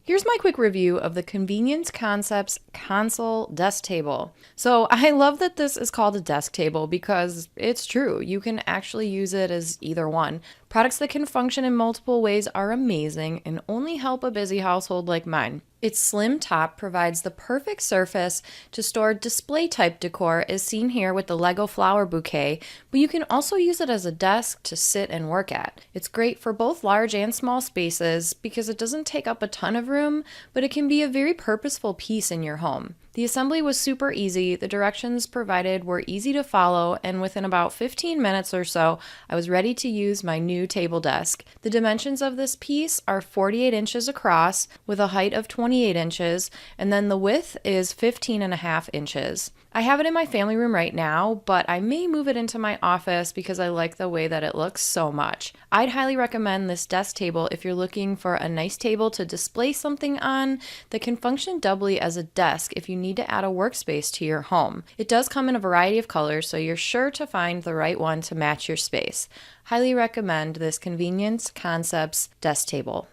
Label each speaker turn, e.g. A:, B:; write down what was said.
A: Here's my quick review of the Convenience Concepts console desk table. So I love that this is called a desk table because it's true. You can actually use it as either one. Products that can function in multiple ways are amazing and only help a busy household like mine. Its slim top provides the perfect surface to store display type decor as seen here with the Lego flower bouquet, but you can also use it as a desk to sit and work at. It's great for both large and small spaces because it doesn't take up a ton of room, but it can be a very purposeful piece in your home. The assembly was super easy, the directions provided were easy to follow, and within about 15 minutes or so, I was ready to use my new table desk. The dimensions of this piece are 48 inches across with a height of 28 inches, and then the width is 15.5 inches. I have it in my family room right now, but I may move it into my office because I like the way that it looks so much. I'd highly recommend this desk table if you're looking for a nice table to display something on that can function doubly as a desk if you need to add a workspace to your home. It does come in a variety of colors, so you're sure to find the right one to match your space. Highly recommend this Convenience Concepts desk table.